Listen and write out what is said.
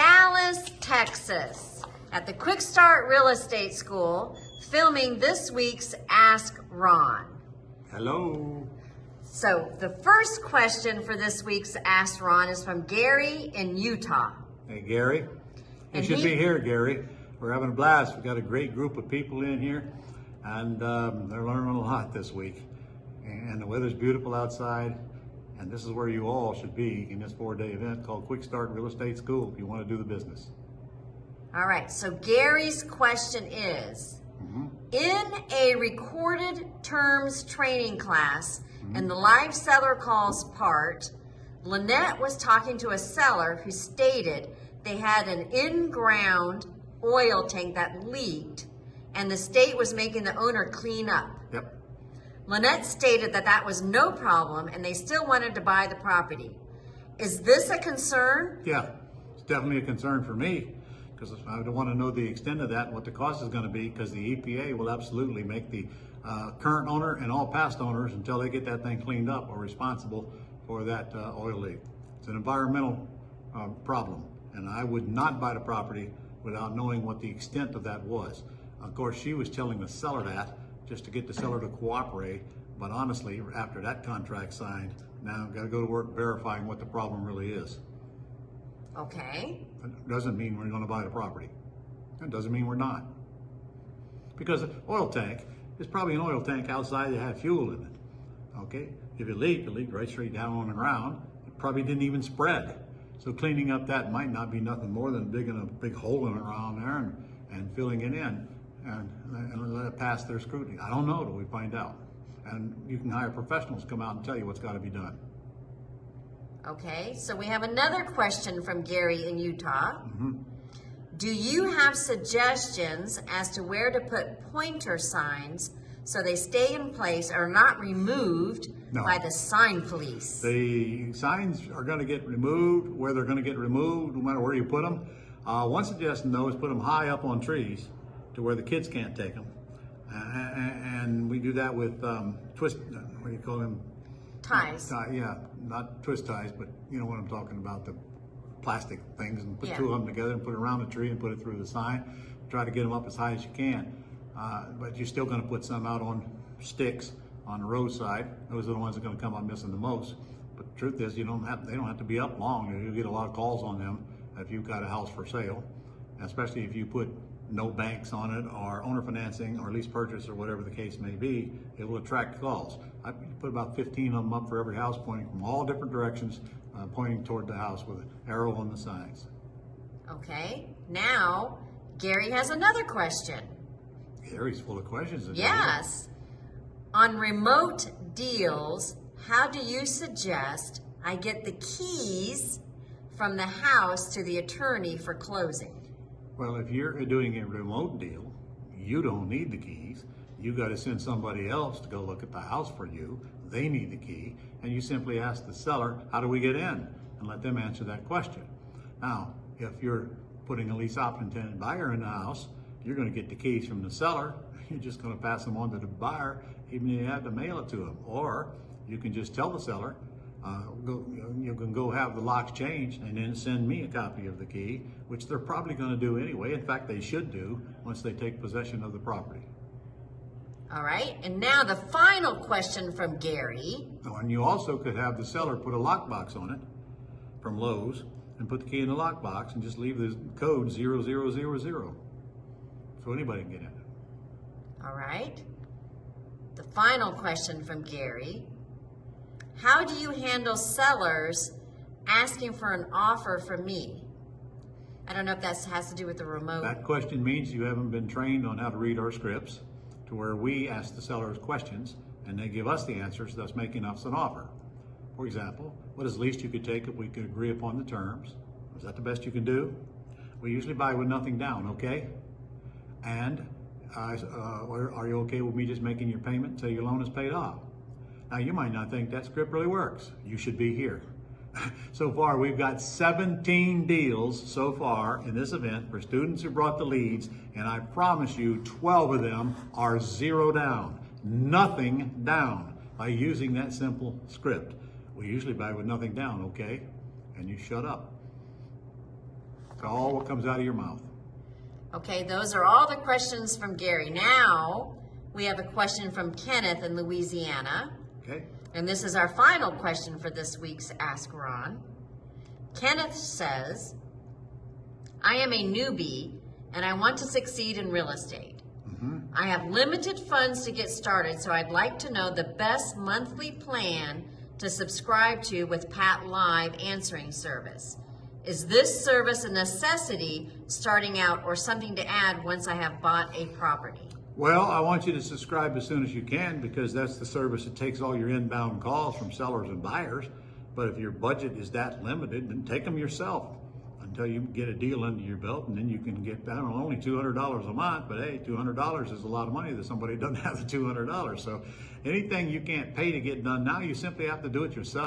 Dallas, Texas, at the Quick Start Real Estate School, filming this week's Ask Ron. Hello. So the first question for this week's Ask Ron is from Gary in Utah. Hey, Gary. You And should he- be here, Gary. We're having a blast. We've got a great group of people in here, and they're learning a lot this week. And the weather's beautiful outside, and this is where you all should be in this 4-day event called Quick Start Real Estate School if you want to do the business. All right, so Gary's question is, in a recorded terms training class in the live seller calls part, Lynette was talking to a seller who stated they had an in-ground oil tank that leaked and the state was making the owner clean up. Yep. Lynette stated that that was no problem and they still wanted to buy the property. Is this a concern? Yeah, it's definitely a concern for me because I want to know the extent of that and what the cost is going to be, because the EPA will absolutely make the current owner and all past owners, until they get that thing cleaned up, are responsible for that oil leak. It's an environmental problem, and I would not buy the property without knowing what the extent of that was. Of course, she was telling the seller that just to get the seller to cooperate, but honestly, after that contract signed, now I've got to go to work verifying what the problem really is. Okay. That doesn't mean we're going to buy the property. That doesn't mean we're not. Because an oil tank is probably an oil tank outside that had fuel in it. Okay? If it leaked right straight down on the ground. It probably didn't even spread. So cleaning up that might not be nothing more than digging a big hole in it around there and filling it in and let it pass their scrutiny. I don't know till we find out. And you can hire professionals to come out and tell you what's got to be done. Okay, so we have another question from Gary in Utah. Do you have suggestions as to where to put pointer signs so they stay in place or not removed No. by the sign police? The signs are going to get removed, where they're going to get removed, no matter where you put them. One suggestion, though, is put them high up on trees to where the kids can't take them. And we do that with twist, what do you call them? Ties. Yeah, not twist ties, but you know what I'm talking about, the plastic things, and put Yeah. two of them together and put it around the tree and put it through the sign. Try to get them up as high as you can. But you're still going to put some out on sticks on the roadside. Those are the ones that are going to come up missing the most. But the truth is, they don't have to be up long. You'll get a lot of calls on them if you've got a house for sale, especially if you put no banks on it, or owner financing, or lease purchase, or whatever the case may be. It will attract calls. I put about 15 of them up for every house, pointing from all different directions, pointing toward the house with an arrow on the signs. Okay, now Gary has another question. Gary's full of questions. Isn't he? Yes. On remote deals, how do you suggest I get the keys from the house to the attorney for closing? Well, if you're doing a remote deal, you don't need the keys. You got to send somebody else to go look at the house for you. They need the key, and you simply ask the seller, how do we get in? And let them answer that question. Now, if you're putting a lease option tenant buyer in the house, you're going to get the keys from the seller. You're just going to pass them on to the buyer, even if you have to mail it to them. Or you can just tell the seller, you can go have the locks changed and then send me a copy of the key, which they're probably going to do anyway. In fact, they should do once they take possession of the property. All right, and now the final question from Gary. Oh, and you also could have the seller put a lockbox on it from Lowe's and put the key in the lockbox and just leave the code 0000. So anybody can get in. All right. The final question from Gary. How do you handle sellers asking for an offer from me? I don't know if that has to do with the remote. That question means you haven't been trained on how to read our scripts, to where we ask the sellers questions and they give us the answers, thus making us an offer. For example, what is the least you could take if we could agree upon the terms? Is that the best you can do? We usually buy with nothing down, okay? And are you okay with me just making your payment until your loan is paid off? Now, you might not think that script really works. You should be here. So far, we've got 17 deals so far in this event for students who brought the leads, and I promise you 12 of them are zero down, nothing down, by using that simple script. We usually buy with nothing down, okay? And you shut up. It's all what comes out of your mouth. Okay, those are all the questions from Gary. Now, we have a question from Kenneth in Louisiana. Okay. And this is our final question for this week's Ask Ron. Kenneth says, I am a newbie and I want to succeed in real estate. I have limited funds to get started, so I'd like to know the best monthly plan to subscribe to with Pat Live answering service. Is this service a necessity starting out or something to add once I have bought a property? Well, I want you to subscribe as soon as you can because that's the service that takes all your inbound calls from sellers and buyers. But if your budget is that limited, then take them yourself until you get a deal under your belt, and then you can get, I don't know, only $200 a month, but hey, $200 is a lot of money that somebody doesn't have the $200. So anything you can't pay to get done now, you simply have to do it yourself.